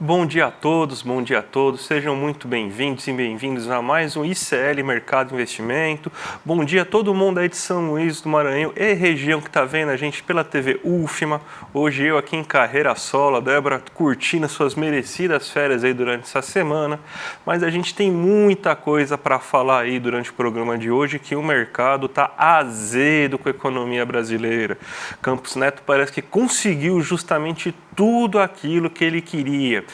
Bom dia a todos, sejam muito bem-vindos e bem-vindos a mais um ICL Mercado Investimento. Bom dia a todo mundo aí de São Luís do Maranhão e região que está vendo a gente pela TV UFMA. Hoje eu aqui em carreira solo, a Débora curtindo as suas merecidas férias aí durante essa semana, mas a gente tem muita coisa para falar aí durante o programa de hoje, que o mercado está azedo com a economia brasileira. Campos Neto parece que conseguiu justamente tudo aquilo que ele queria.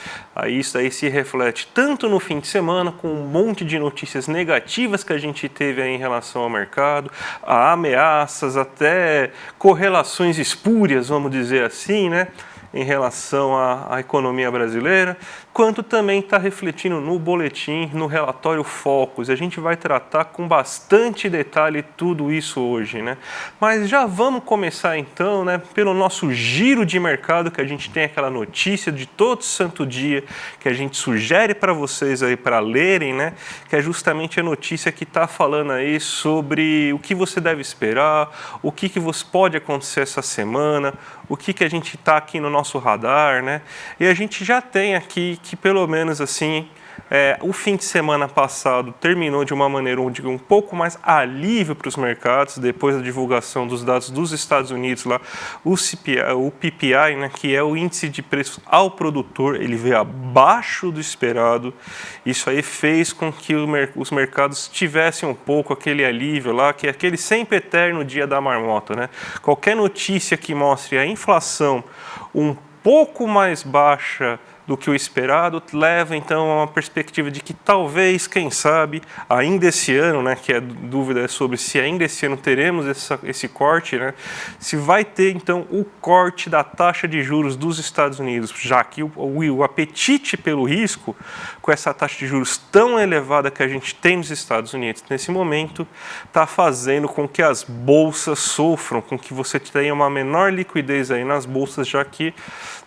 Isso aí se reflete tanto no fim de semana, com um monte de notícias negativas que a gente teve aí em relação ao mercado, a ameaças, até correlações espúrias, vamos dizer assim, né? Em relação à economia brasileira, quanto também está refletindo no boletim, no relatório Focus. A gente vai tratar com bastante detalhe tudo isso hoje, né? Mas já vamos começar então, né, pelo nosso giro de mercado, que a gente tem aquela notícia de todo santo dia que a gente sugere para vocês aí para lerem, né? Que é justamente a notícia que está falando aí sobre o que você deve esperar, o que você pode acontecer essa semana, o que a gente está aqui no nosso radar, né? E a gente já tem aqui que pelo menos assim, o fim de semana passado terminou de uma maneira onde um pouco mais alívio para os mercados, depois da divulgação dos dados dos Estados Unidos, lá, o PPI, né, que é o índice de preços ao produtor, ele veio abaixo do esperado. Isso aí fez com que os mercados tivessem um pouco aquele alívio lá, que é aquele sempre eterno dia da marmota, né? Qualquer notícia que mostre a inflação um pouco mais baixa do que o esperado, leva então a uma perspectiva de que talvez, quem sabe, ainda esse ano, né, que a dúvida é sobre se ainda esse ano teremos esse corte, né, se vai ter então o corte da taxa de juros dos Estados Unidos, já que o apetite pelo risco, com essa taxa de juros tão elevada que a gente tem nos Estados Unidos nesse momento, está fazendo com que as bolsas sofram, com que você tenha uma menor liquidez aí nas bolsas, já que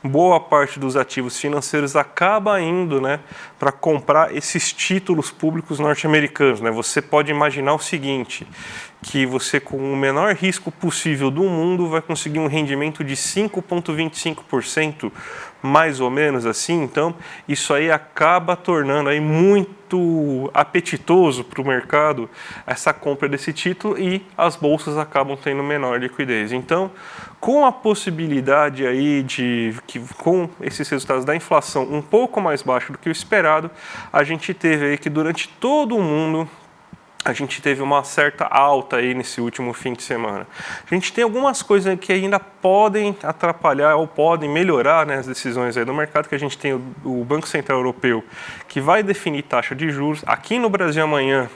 boa parte dos ativos financeiros acaba indo, né, para comprar esses títulos públicos norte-americanos, né? Você pode imaginar o seguinte, que você com o menor risco possível do mundo vai conseguir um rendimento de 5,25%, mais ou menos assim. Então, isso aí acaba tornando aí muito apetitoso para o mercado essa compra desse título e as bolsas acabam tendo menor liquidez. Então, com a possibilidade aí de que com esses resultados da inflação um pouco mais baixo do que o esperado, a gente teve aí que durante todo o mundo a gente teve uma certa alta aí nesse último fim de semana. A gente tem algumas coisas que ainda podem atrapalhar ou podem melhorar, né, as decisões aí do mercado, que a gente tem o Banco Central Europeu, que vai definir taxa de juros. Aqui no Brasil amanhã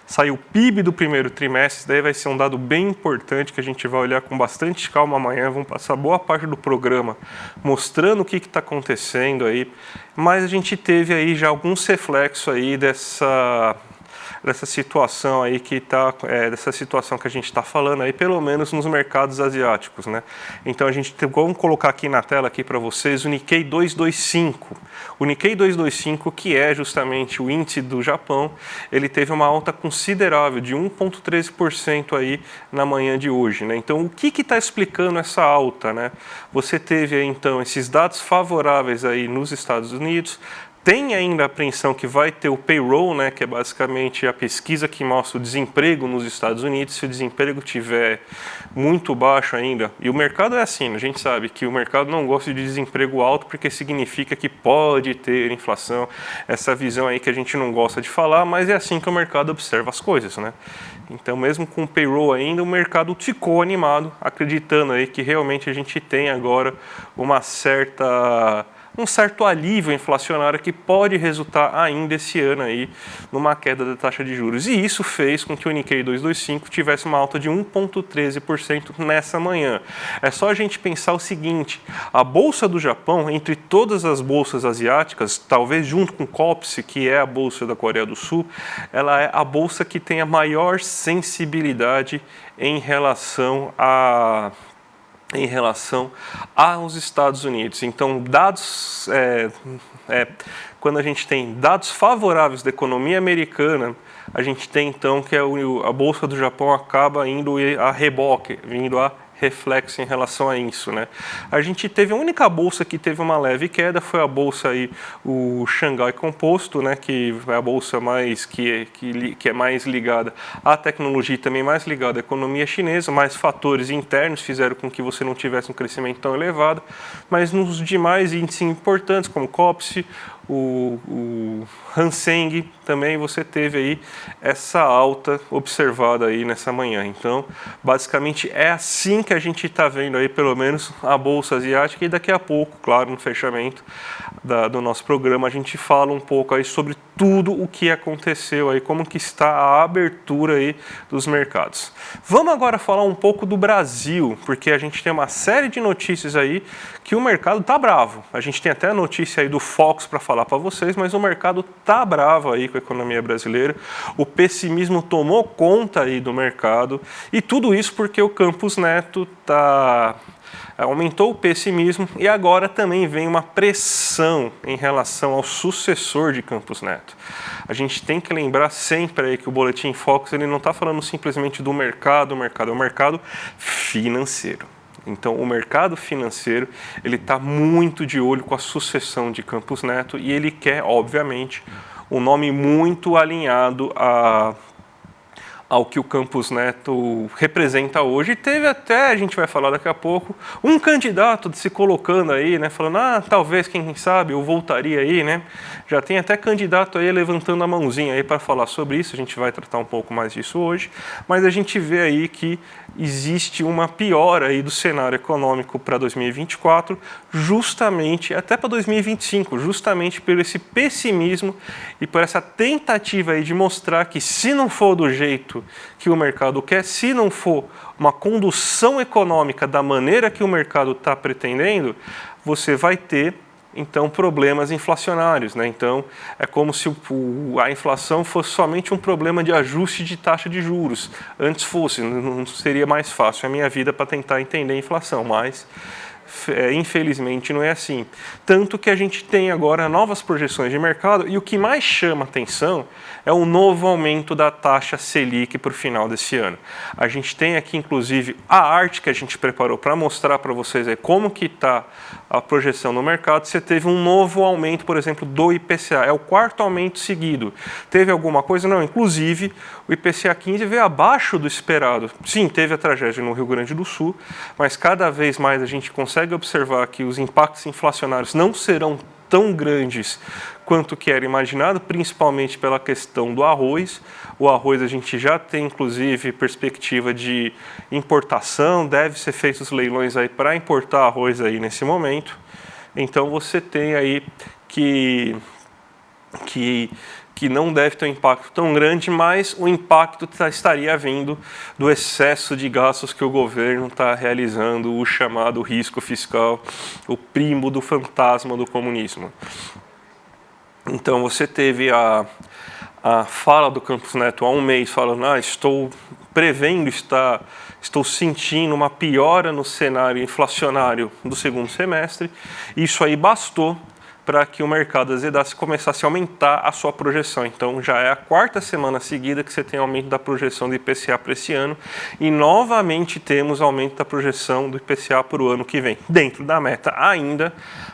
sai o PIB do primeiro trimestre, daí vai ser um dado bem importante que a gente vai olhar com bastante calma amanhã. Vamos passar boa parte do programa mostrando o que está acontecendo aí, mas a gente teve aí já alguns reflexos aí dessa situação aí dessa situação que a gente está falando aí, pelo menos nos mercados asiáticos, né? Então vamos colocar aqui na tela aqui para vocês o Nikkei 225. O Nikkei 225, que é justamente o índice do Japão, ele teve uma alta considerável de 1,13% aí na manhã de hoje, né? Então o que está explicando essa alta, né? Você teve aí então esses dados favoráveis aí nos Estados Unidos. Tem ainda a apreensão que vai ter o payroll, né, que é basicamente a pesquisa que mostra o desemprego nos Estados Unidos. Se o desemprego estiver muito baixo ainda, e o mercado é assim, a gente sabe que o mercado não gosta de desemprego alto porque significa que pode ter inflação, essa visão aí que a gente não gosta de falar, mas é assim que o mercado observa as coisas, né? Então, mesmo com o payroll ainda, o mercado ficou animado, acreditando aí que realmente a gente tem agora um certo alívio inflacionário que pode resultar ainda esse ano aí numa queda da taxa de juros. E isso fez com que o Nikkei 225 tivesse uma alta de 1,13% nessa manhã. É só a gente pensar o seguinte, a Bolsa do Japão, entre todas as bolsas asiáticas, talvez junto com o KOSPI, que é a Bolsa da Coreia do Sul, ela é a bolsa que tem a maior sensibilidade em relação aos Estados Unidos. Então, quando a gente tem dados favoráveis da economia americana, a gente tem então que a Bolsa do Japão acaba indo a reboque, vindo a reflexo em relação a isso, né? A gente teve a única bolsa que teve uma leve queda, foi a bolsa aí, o Xangai Composto, né? Que é a bolsa mais que é mais ligada à tecnologia e também mais ligada à economia chinesa, mais fatores internos fizeram com que você não tivesse um crescimento tão elevado, mas nos demais índices importantes, como o COPSE, o Hang Seng, também você teve aí essa alta observada aí nessa manhã. Então, basicamente é assim que a gente está vendo aí, pelo menos, a Bolsa Asiática, e daqui a pouco, claro, no fechamento do nosso programa, a gente fala um pouco aí sobre tudo o que aconteceu aí, como que está a abertura aí dos mercados. Vamos agora falar um pouco do Brasil, porque a gente tem uma série de notícias aí que o mercado está bravo. A gente tem até a notícia aí do Fox para falar para vocês, mas o mercado está bravo aí com a economia brasileira. O pessimismo tomou conta aí do mercado, e tudo isso porque o Campos Neto aumentou o pessimismo, e agora também vem uma pressão em relação ao sucessor de Campos Neto. A gente tem que lembrar sempre aí que o Boletim Fox ele não está falando simplesmente do mercado, é o mercado financeiro. Então, o mercado financeiro ele está muito de olho com a sucessão de Campos Neto, e ele quer, obviamente, um nome muito alinhado ao que o Campos Neto representa hoje. E teve até, a gente vai falar daqui a pouco, um candidato se colocando aí, né, falando, talvez, quem sabe, eu voltaria aí, né? Já tem até candidato aí levantando a mãozinha aí para falar sobre isso, a gente vai tratar um pouco mais disso hoje, mas a gente vê aí que existe uma piora aí do cenário econômico para 2024, justamente, até para 2025, justamente por esse pessimismo e por essa tentativa aí de mostrar que, se não for do jeito que o mercado quer, se não for uma condução econômica da maneira que o mercado está pretendendo, você vai ter, então, problemas inflacionários, né? Então, é como se a inflação fosse somente um problema de ajuste de taxa de juros. Antes fosse, não seria mais fácil a minha vida para tentar entender a inflação, mas infelizmente não é assim. Tanto que a gente tem agora novas projeções de mercado, e o que mais chama atenção é o novo aumento da taxa Selic para o final desse ano. A gente tem aqui, inclusive, a arte que a gente preparou para mostrar para vocês aí como que está a projeção no mercado. Você teve um novo aumento, por exemplo, do IPCA. É o quarto aumento seguido. Teve alguma coisa? Não. Inclusive, o IPCA 15 veio abaixo do esperado. Sim, teve a tragédia no Rio Grande do Sul, mas cada vez mais a gente consegue observar que os impactos inflacionários não serão tão grandes quanto que era imaginado, principalmente pela questão do arroz. O arroz a gente já tem, inclusive, perspectiva de importação, deve ser feitos leilões aí para importar arroz aí nesse momento. Então você tem aí que não deve ter um impacto tão grande, mas o impacto estaria vindo do excesso de gastos que o governo está realizando, o chamado risco fiscal, o primo do fantasma do comunismo. Então você teve a fala do Campos Neto há um mês falando, estou prevendo, estou sentindo uma piora no cenário inflacionário do segundo semestre. Isso aí bastou para que o mercado azedasse e começasse a aumentar a sua projeção. Então, já é a quarta semana seguida que você tem aumento da projeção do IPCA para esse ano, e novamente temos aumento da projeção do IPCA para o ano que vem, dentro da meta ainda,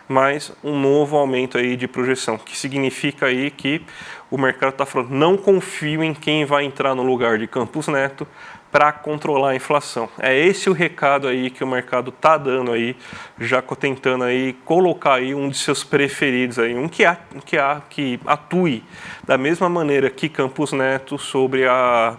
mas um novo aumento aí de projeção, que significa aí que o mercado está falando, não confio em quem vai entrar no lugar de Campos Neto para controlar a inflação. É esse o recado aí que o mercado está dando aí, já tentando aí colocar aí um de seus preferidos aí, que atue da mesma maneira que Campos Neto sobre a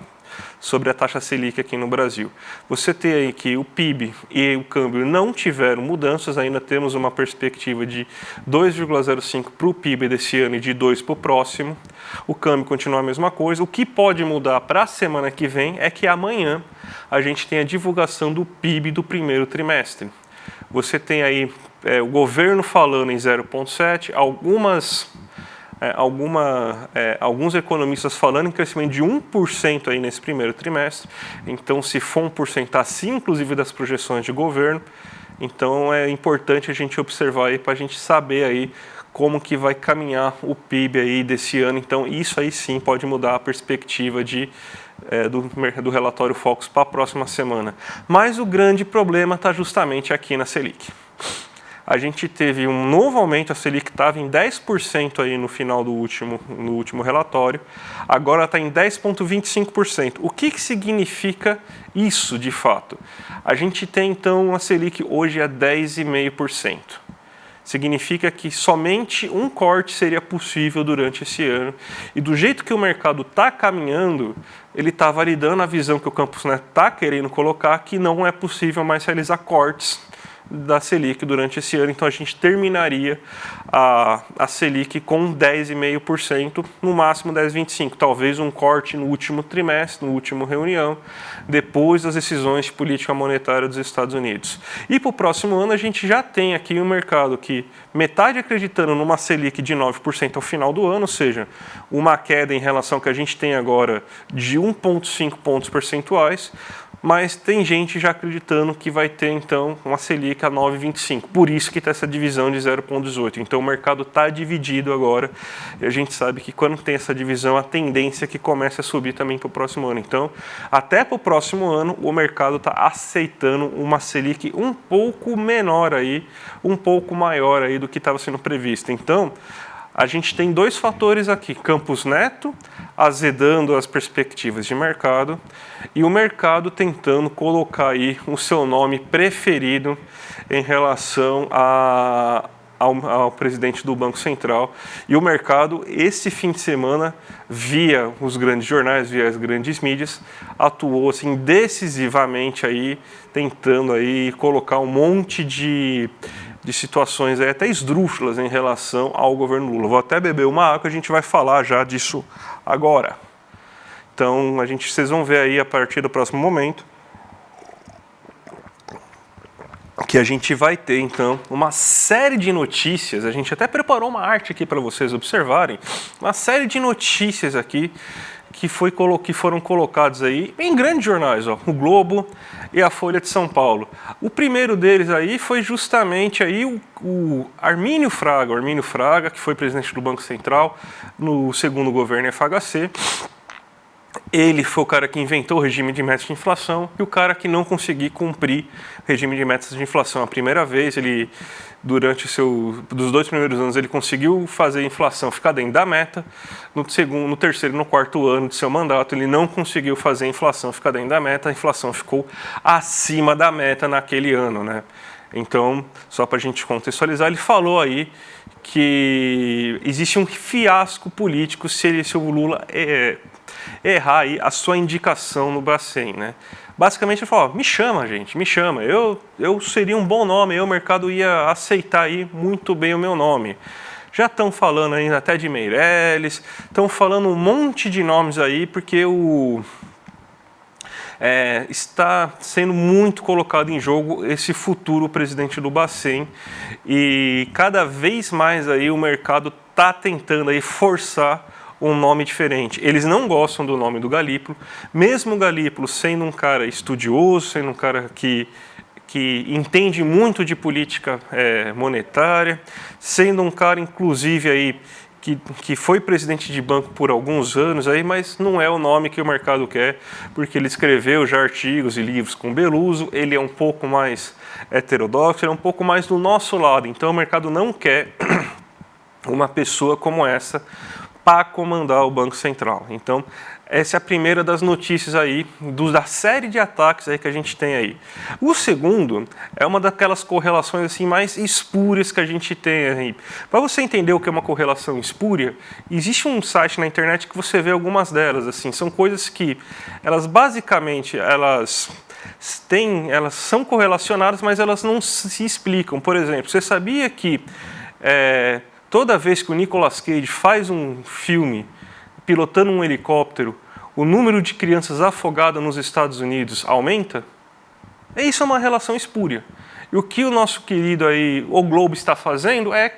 taxa Selic aqui no Brasil. Você tem aí que o PIB e o câmbio não tiveram mudanças, ainda temos uma perspectiva de 2,05 para o PIB desse ano e de 2 para o próximo. O câmbio continua a mesma coisa. O que pode mudar para a semana que vem é que amanhã a gente tem a divulgação do PIB do primeiro trimestre. Você tem aí o governo falando em 0,7, alguns economistas falando em crescimento de 1% aí nesse primeiro trimestre. Então, se for 1% acima, inclusive, das projeções de governo, então é importante a gente observar aí para a gente saber aí como que vai caminhar o PIB aí desse ano. Então, isso aí sim pode mudar a perspectiva do relatório Focus para a próxima semana. Mas o grande problema está justamente aqui na Selic. A gente teve um novo aumento, a Selic estava em 10% aí no final no último relatório, agora está em 10,25%. O que significa isso de fato? A gente tem então a Selic hoje a 10,5%. Significa que somente um corte seria possível durante esse ano. E do jeito que o mercado está caminhando, ele está validando a visão que o Campos Neto está querendo colocar, que não é possível mais realizar cortes da Selic durante esse ano. Então a gente terminaria a Selic com 10,5%, no máximo 10,25%. Talvez um corte no último trimestre, no último reunião, depois das decisões de política monetária dos Estados Unidos. E para o próximo ano a gente já tem aqui um mercado que metade acreditando numa Selic de 9% ao final do ano, ou seja, uma queda em relação ao que a gente tem agora de 1,5 pontos percentuais, mas tem gente já acreditando que vai ter, então, uma Selic a 9,25. Por isso que está essa divisão de 0,18. Então, o mercado está dividido agora. E a gente sabe que quando tem essa divisão, a tendência é que comece a subir também para o próximo ano. Então, até para o próximo ano, o mercado está aceitando uma Selic um pouco menor aí, um pouco maior aí do que estava sendo previsto. Então, a gente tem dois fatores aqui, Campos Neto azedando as perspectivas de mercado e o mercado tentando colocar aí o seu nome preferido em relação ao presidente do Banco Central. E o mercado, esse fim de semana, via os grandes jornais, via as grandes mídias, atuou assim decisivamente aí, tentando aí colocar um monte de situações aí, até esdrúxulas em relação ao governo Lula. Vou até beber uma água, a gente vai falar já disso agora. Então, vocês vão ver aí a partir do próximo momento que a gente vai ter, então, uma série de notícias. A gente até preparou uma arte aqui para vocês observarem, uma série de notícias aqui que foram colocados aí em grandes jornais, ó, o Globo e a Folha de São Paulo. O primeiro deles aí foi justamente aí o Armínio Fraga, que foi presidente do Banco Central no segundo governo FHC. Ele foi o cara que inventou o regime de metas de inflação e o cara que não conseguiu cumprir o regime de metas de inflação. A primeira vez, durante dos 2 primeiros anos, ele conseguiu fazer a inflação ficar dentro da meta. No terceiro e no quarto ano de seu mandato, ele não conseguiu fazer a inflação ficar dentro da meta. A inflação ficou acima da meta naquele ano, né? Então, só para a gente contextualizar, ele falou aí que existe um fiasco político se o Lula errar aí a sua indicação no Bacen, né? Basicamente ele falou, me chama, gente, me chama, eu seria um bom nome, o mercado ia aceitar aí muito bem o meu nome. Já estão falando ainda até de Meirelles, estão falando um monte de nomes aí, porque está sendo muito colocado em jogo esse futuro presidente do Bacen e cada vez mais aí o mercado está tentando aí forçar um nome diferente. Eles não gostam do nome do Galípolo, mesmo o Galípolo sendo um cara estudioso, sendo um cara que entende muito de política monetária, sendo um cara, inclusive, aí, que foi presidente de banco por alguns anos, aí, mas não é o nome que o mercado quer, porque ele escreveu já artigos e livros com Beluso, ele é um pouco mais heterodoxo, ele é um pouco mais do nosso lado, então o mercado não quer uma pessoa como essa para comandar o Banco Central. Então, essa é a primeira das notícias aí, da série de ataques aí que a gente tem aí. O segundo é uma daquelas correlações assim mais espúrias que a gente tem aí. Para você entender o que é uma correlação espúria, existe um site na internet que você vê algumas delas, assim, são coisas que elas basicamente, elas são correlacionadas, mas elas não se explicam. Por exemplo, você sabia que toda vez que o Nicolas Cage faz um filme pilotando um helicóptero, o número de crianças afogadas nos Estados Unidos aumenta? Isso é uma relação espúria. E o que o nosso querido aí, o Globo, está fazendo é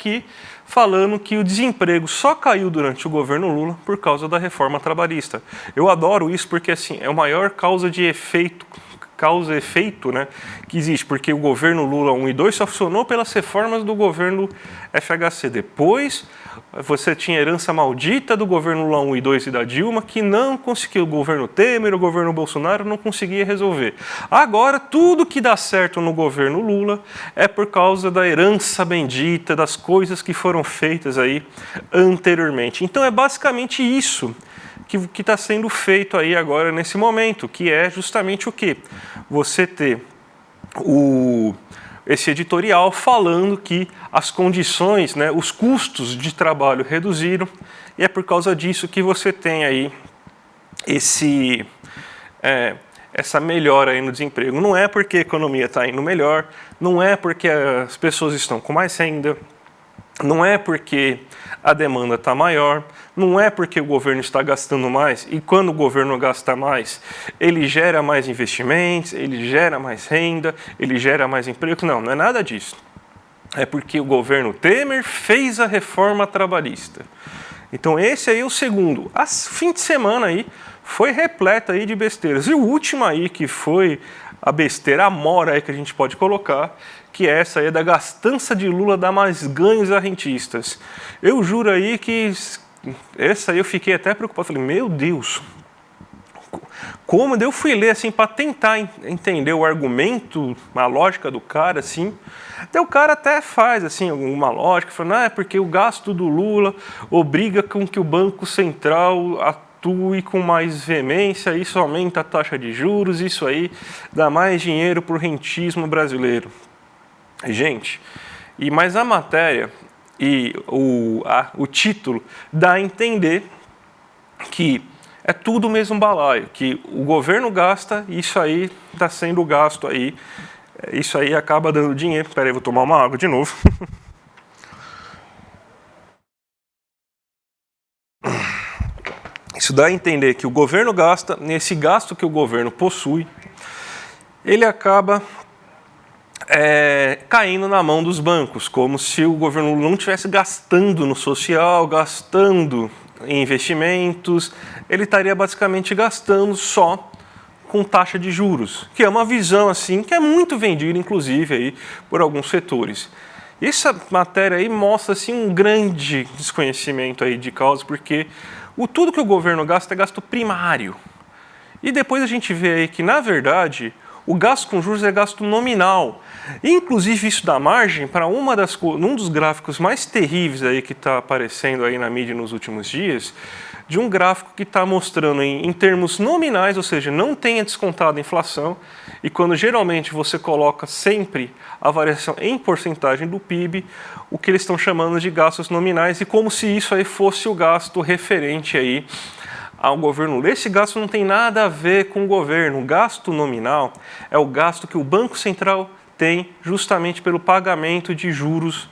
falando que o desemprego só caiu durante o governo Lula por causa da reforma trabalhista. Eu adoro isso porque assim, é a maior causa de efeito causa e efeito, né, que existe, porque o governo Lula 1 e 2 só funcionou pelas reformas do governo FHC. Depois, você tinha herança maldita do governo Lula 1 e 2 e da Dilma, que não conseguiu, o governo Temer, o governo Bolsonaro não conseguia resolver. Agora, tudo que dá certo no governo Lula é por causa da herança bendita, das coisas que foram feitas aí anteriormente. Então, é basicamente isso que está sendo feito aí agora nesse momento, que é justamente o quê? Você ter esse editorial falando que as condições, né, os custos de trabalho reduziram, e é por causa disso que você tem aí essa melhora aí no desemprego. Não é porque a economia está indo melhor, não é porque as pessoas estão com mais renda, não é porque a demanda está maior, não é porque o governo está gastando mais, e quando o governo gasta mais, ele gera mais investimentos, ele gera mais renda, ele gera mais emprego. Não, não é nada disso. É porque o governo Temer fez a reforma trabalhista. Então esse aí é o segundo. A fim de semana aí foi repleta aí de besteiras. E o último aí que foi a besteira, a mora aí que a gente pode colocar, que é essa aí da gastança de Lula dar mais ganhos a rentistas. Eu juro aí que essa aí eu fiquei até preocupado. Falei, meu Deus, como? Eu fui ler assim para tentar entender o argumento, a lógica do cara, assim. Até o cara até faz assim alguma lógica, falando, é porque o gasto do Lula obriga com que o Banco Central atue com mais veemência, isso aumenta a taxa de juros, isso aí dá mais dinheiro para o rentismo brasileiro. Gente, mas a matéria e o título dá a entender que é tudo o mesmo balaio, que o governo gasta, isso aí está sendo gasto aí, isso aí acaba dando dinheiro. Espera aí, vou tomar uma água de novo. Isso dá a entender que o governo gasta, nesse gasto que o governo possui, ele acaba caindo na mão dos bancos, como se o governo não estivesse gastando no social, gastando em investimentos, ele estaria basicamente gastando só com taxa de juros, que é uma visão assim que é muito vendida, inclusive, aí, por alguns setores. Essa matéria aí mostra assim, um grande desconhecimento aí de causa, porque tudo que o governo gasta é gasto primário. E depois a gente vê aí que, na verdade, o gasto com juros é gasto nominal. Inclusive, isso dá margem para um dos gráficos mais terríveis aí que está aparecendo aí na mídia nos últimos dias, de um gráfico que está mostrando em termos nominais, ou seja, não tenha descontado a inflação, e quando geralmente você coloca sempre a variação em porcentagem do PIB, o que eles estão chamando de gastos nominais, e como se isso aí fosse o gasto referente aí ao governo. Esse gasto não tem nada a ver com o governo. O gasto nominal é o gasto que o Banco Central tem justamente pelo pagamento de juros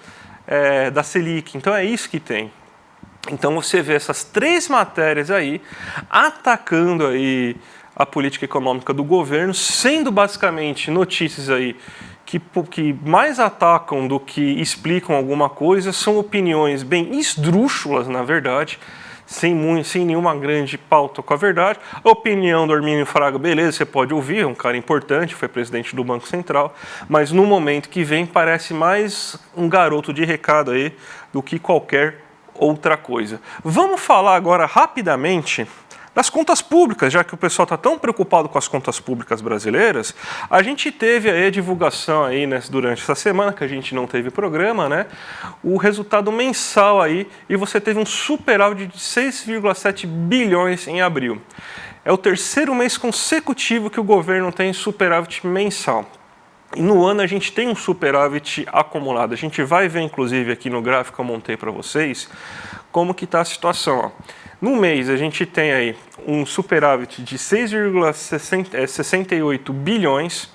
da Selic. Então é isso que tem. Então você vê essas três matérias aí atacando aí a política econômica do governo, sendo basicamente notícias aí que mais atacam do que explicam alguma coisa, são opiniões bem esdrúxulas, na verdade, sem nenhuma grande pauta com a verdade. A opinião do Hermínio Fraga, beleza, você pode ouvir, é um cara importante, foi presidente do Banco Central, mas no momento que vem parece mais um garoto de recado aí do que qualquer outra coisa. Vamos falar agora rapidamente das contas públicas, já que o pessoal está tão preocupado com as contas públicas brasileiras. A gente teve aí a divulgação aí, né, durante essa semana, que a gente não teve programa, né, o resultado mensal aí, e você teve um superávit de 6,7 bilhões em abril. É o terceiro mês consecutivo que o governo tem superávit mensal. E no ano a gente tem um superávit acumulado. A gente vai ver, inclusive, aqui no gráfico que eu montei para vocês, como que está a situação. Ó. No mês a gente tem aí um superávit de 6,68 bilhões.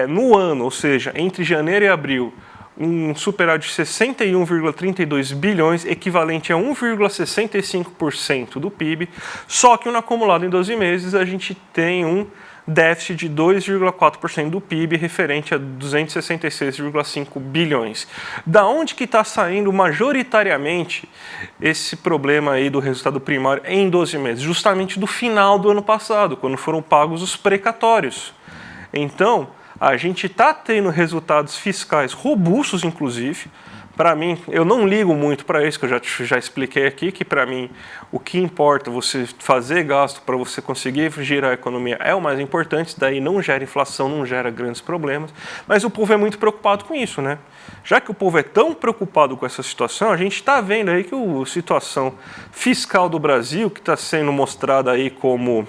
No ano, ou seja, entre janeiro e abril, um superávit de 61,32 bilhões, equivalente a 1,65% do PIB. Só que no acumulado em 12 meses a gente tem um déficit de 2,4% do PIB, referente a 266,5 bilhões. Da onde que está saindo majoritariamente esse problema aí do resultado primário em 12 meses? Justamente do final do ano passado, quando foram pagos os precatórios. Então, a gente está tendo resultados fiscais robustos, inclusive. Para mim, eu não ligo muito para isso, que eu já expliquei aqui, que para mim o que importa você fazer gasto para você conseguir girar a economia é o mais importante, daí não gera inflação, não gera grandes problemas, mas o povo é muito preocupado com isso, né? Já que o povo é tão preocupado com essa situação, a gente está vendo aí que a situação fiscal do Brasil, que está sendo mostrada aí como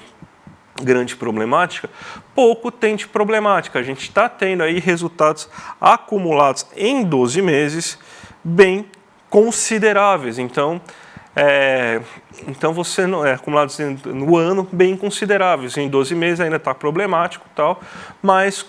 grande problemática, pouco tem de problemática. A gente está tendo aí resultados acumulados em 12 meses bem consideráveis. Então você não acumulados no ano bem consideráveis. Em 12 meses ainda está problemático e tal, mas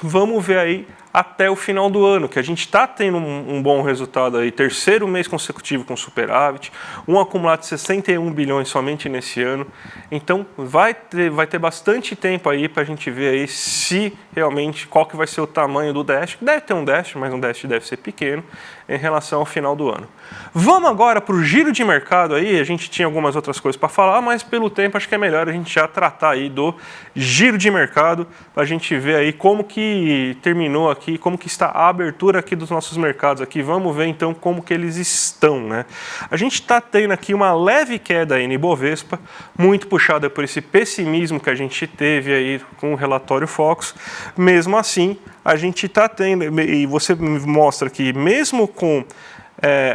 vamos ver aí até o final do ano, que a gente está tendo um bom resultado aí, terceiro mês consecutivo com superávit, um acumulado de 61 bilhões somente nesse ano. Então vai ter bastante tempo aí para a gente ver aí se realmente qual que vai ser o tamanho do déficit. Deve ter um déficit, mas um déficit deve ser pequeno em relação ao final do ano. Vamos agora para o giro de mercado aí, a gente tinha algumas outras coisas para falar, mas pelo tempo acho que é melhor a gente já tratar aí do giro de mercado, para a gente ver aí como que terminou aqui, como que está a abertura aqui dos nossos mercados aqui. Vamos ver então como que eles estão, né? A gente está tendo aqui uma leve queda aí no Ibovespa, muito puxada por esse pessimismo que a gente teve aí com o relatório Focus. Mesmo assim, a gente está tendo, e você mostra que mesmo com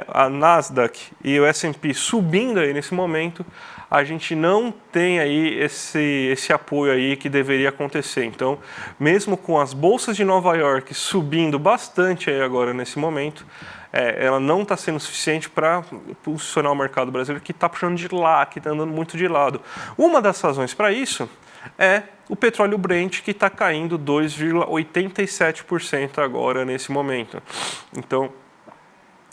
a Nasdaq e o S&P subindo aí nesse momento, a gente não tem aí esse apoio aí que deveria acontecer. Então, mesmo com as bolsas de Nova York subindo bastante aí agora nesse momento, ela não está sendo suficiente para posicionar o mercado brasileiro, que está puxando de lá, que está andando muito de lado. Uma das razões para isso é o petróleo Brent, que está caindo 2,87% agora nesse momento. Então,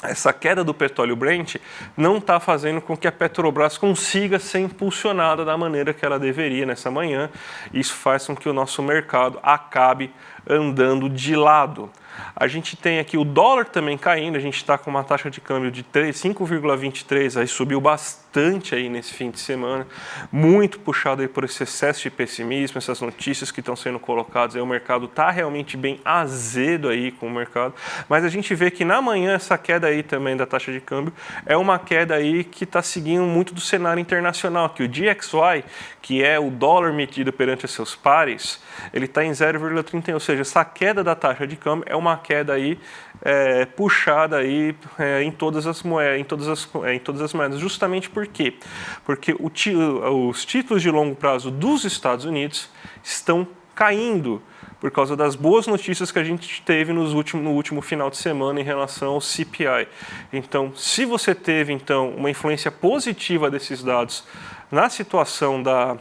essa queda do petróleo Brent não está fazendo com que a Petrobras consiga ser impulsionada da maneira que ela deveria nessa manhã. Isso faz com que o nosso mercado acabe andando de lado. A gente tem aqui o dólar também caindo, a gente está com uma taxa de câmbio de 5,23, aí subiu bastante aí nesse fim de semana, muito puxado aí por esse excesso de pessimismo, essas notícias que estão sendo colocadas, aí o mercado está realmente bem azedo aí com o mercado, mas a gente vê que na manhã essa queda aí também da taxa de câmbio é uma queda aí que está seguindo muito do cenário internacional, que o DXY, que é o dólar medido perante seus pares, ele está em 0,31, ou seja, essa queda da taxa de câmbio é uma queda aí puxada aí em todas as moedas, justamente por quê? Porque os títulos de longo prazo dos Estados Unidos estão caindo por causa das boas notícias que a gente teve no último final de semana em relação ao CPI. Então, se você teve então uma influência positiva desses dados na situação da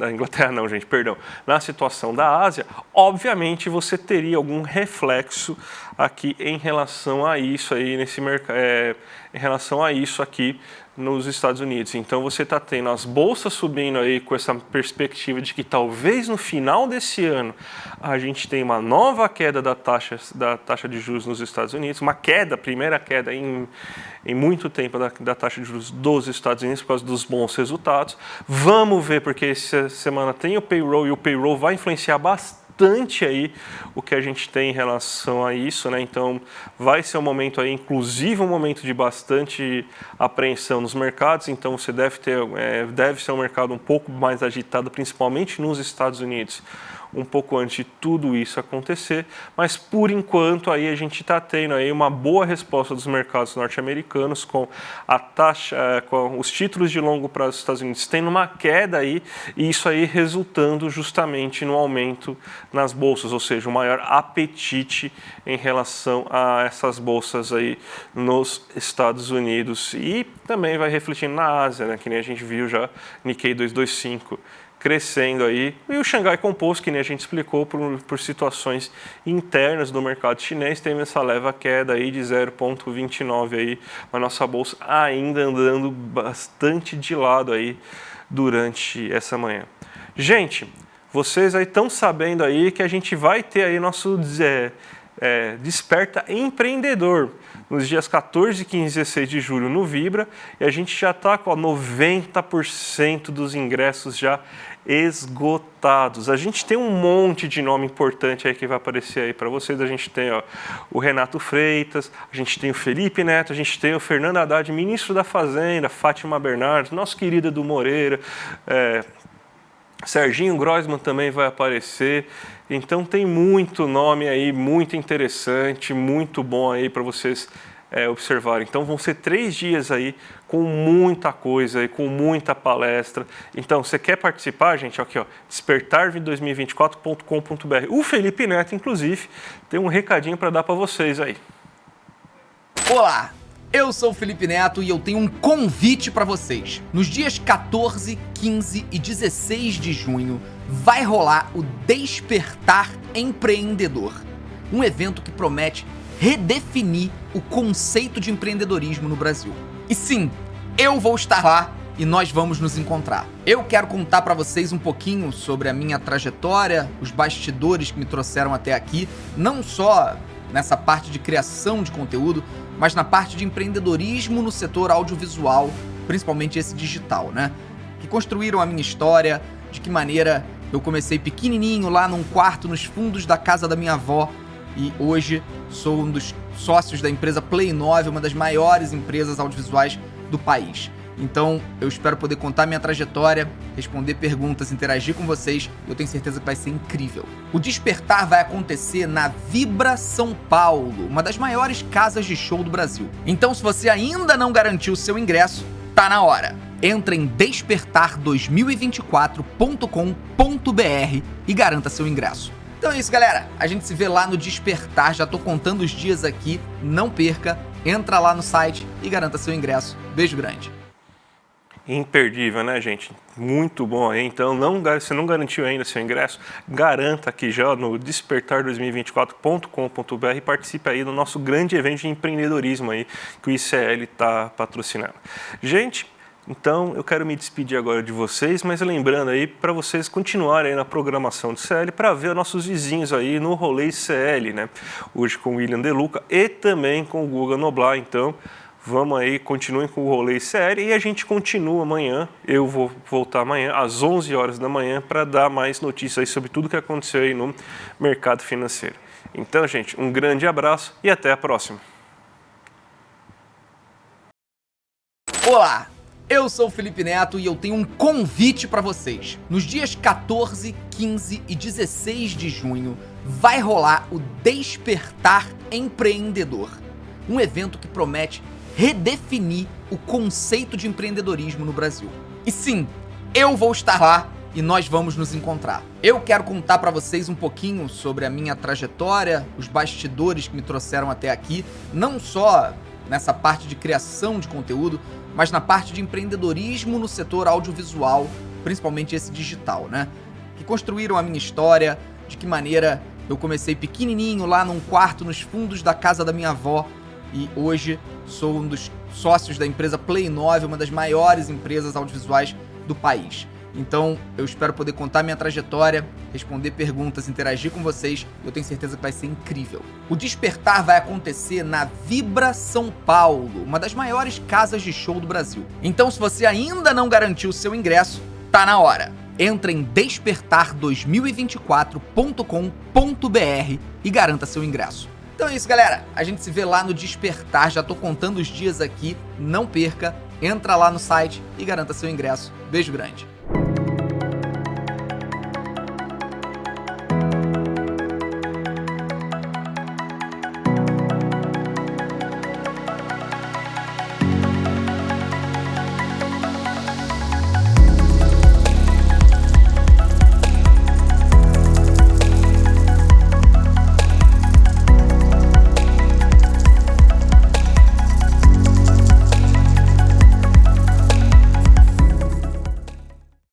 Inglaterra, não, gente, perdão, na situação da Ásia, obviamente você teria algum reflexo aqui em relação a isso aí nesse mercado, em relação a isso aqui nos Estados Unidos. Então você está tendo as bolsas subindo aí com essa perspectiva de que talvez no final desse ano a gente tenha uma nova queda da taxa de juros nos Estados Unidos, uma queda, primeira queda em muito tempo da taxa de juros dos Estados Unidos por causa dos bons resultados. Vamos ver, porque essa semana tem o payroll e o payroll vai influenciar bastante aí o que a gente tem em relação a isso, né? Então vai ser um momento aí, inclusive um momento de bastante apreensão nos mercados. Então você deve ser um mercado um pouco mais agitado, principalmente nos Estados Unidos, um pouco antes de tudo isso acontecer, mas por enquanto aí a gente está tendo aí uma boa resposta dos mercados norte-americanos com a taxa, com os títulos de longo prazo dos Estados Unidos tendo uma queda aí, e isso aí resultando justamente no aumento nas bolsas, ou seja, um maior apetite em relação a essas bolsas aí nos Estados Unidos, e também vai refletindo na Ásia, né, que nem a gente viu já, Nikkei 225 crescendo aí, e o Xangai Composto, que nem a gente explicou, por situações internas do mercado chinês, teve essa leve queda aí de 0,29 aí, a nossa bolsa ainda andando bastante de lado aí durante essa manhã. Gente, vocês aí estão sabendo aí que a gente vai ter aí nosso Desperta Empreendedor, nos dias 14, 15 e 16 de julho no Vibra, e a gente já está com 90% dos ingressos já esgotados. A gente tem um monte de nome importante aí que vai aparecer aí para vocês. A gente tem o Renato Freitas, a gente tem o Felipe Neto, a gente tem o Fernando Haddad, ministro da Fazenda, Fátima Bernardes, nosso querido Edu Moreira, Serginho Groisman também vai aparecer. Então tem muito nome aí, muito interessante, muito bom aí para vocês observarem. Então vão ser 3 dias aí com muita coisa aí, com muita palestra. Então, você quer participar, gente? Aqui, ó, despertar2024.com.br. O Felipe Neto, inclusive, tem um recadinho para dar para vocês aí. Olá! Eu sou o Felipe Neto e eu tenho um convite para vocês. Nos dias 14, 15 e 16 de junho vai rolar o Despertar Empreendedor, um evento que promete redefinir o conceito de empreendedorismo no Brasil. E sim, eu vou estar lá e nós vamos nos encontrar. Eu quero contar para vocês um pouquinho sobre a minha trajetória, os bastidores que me trouxeram até aqui, não só nessa parte de criação de conteúdo, mas na parte de empreendedorismo no setor audiovisual, principalmente esse digital, né? Que construíram a minha história, de que maneira eu comecei pequenininho lá num quarto nos fundos da casa da minha avó e hoje sou um dos sócios da empresa Play 9, uma das maiores empresas audiovisuais do país. Então, eu espero poder contar minha trajetória, responder perguntas, interagir com vocês. Eu tenho certeza que vai ser incrível. O Despertar vai acontecer na Vibra São Paulo, uma das maiores casas de show do Brasil. Então, se você ainda não garantiu o seu ingresso, tá na hora. Entra em despertar2024.com.br e garanta seu ingresso. Então é isso, galera. A gente se vê lá no Despertar. Já tô contando os dias aqui. Não perca. Entra lá no site e garanta seu ingresso. Beijo grande. Imperdível, né, gente? Muito bom aí. Então, se não garantiu ainda seu ingresso, garanta aqui já no despertar2024.com.br e participe aí do nosso grande evento de empreendedorismo aí que o ICL está patrocinando. Gente, então eu quero me despedir agora de vocês, mas lembrando aí para vocês continuarem aí na programação do ICL para ver nossos vizinhos aí no rolê ICL, né? Hoje com o William De Luca e também com o Guga Noblar. Então, vamos aí, continuem com o rolê ICL e a gente continua amanhã. Eu vou voltar amanhã às 11 horas da manhã para dar mais notícias aí sobre tudo que aconteceu aí no mercado financeiro. Então, gente, um grande abraço e até a próxima. Olá! Eu sou o Felipe Neto e eu tenho um convite para vocês. Nos dias 14, 15 e 16 de junho vai rolar o Despertar Empreendedor, um evento que promete redefinir o conceito de empreendedorismo no Brasil. E sim, eu vou estar lá e nós vamos nos encontrar. Eu quero contar para vocês um pouquinho sobre a minha trajetória, os bastidores que me trouxeram até aqui, não só nessa parte de criação de conteúdo, mas na parte de empreendedorismo no setor audiovisual, principalmente esse digital, né? Que construíram a minha história, de que maneira eu comecei pequenininho lá num quarto nos fundos da casa da minha avó e hoje sou um dos sócios da empresa Play 9, uma das maiores empresas audiovisuais do país. Então, eu espero poder contar minha trajetória, responder perguntas, interagir com vocês. Eu tenho certeza que vai ser incrível. O Despertar vai acontecer na Vibra São Paulo, uma das maiores casas de show do Brasil. Então, se você ainda não garantiu o seu ingresso, tá na hora. Entra em despertar2024.com.br e garanta seu ingresso. Então é isso, galera. A gente se vê lá no Despertar. Já tô contando os dias aqui. Não perca. Entra lá no site e garanta seu ingresso. Beijo grande.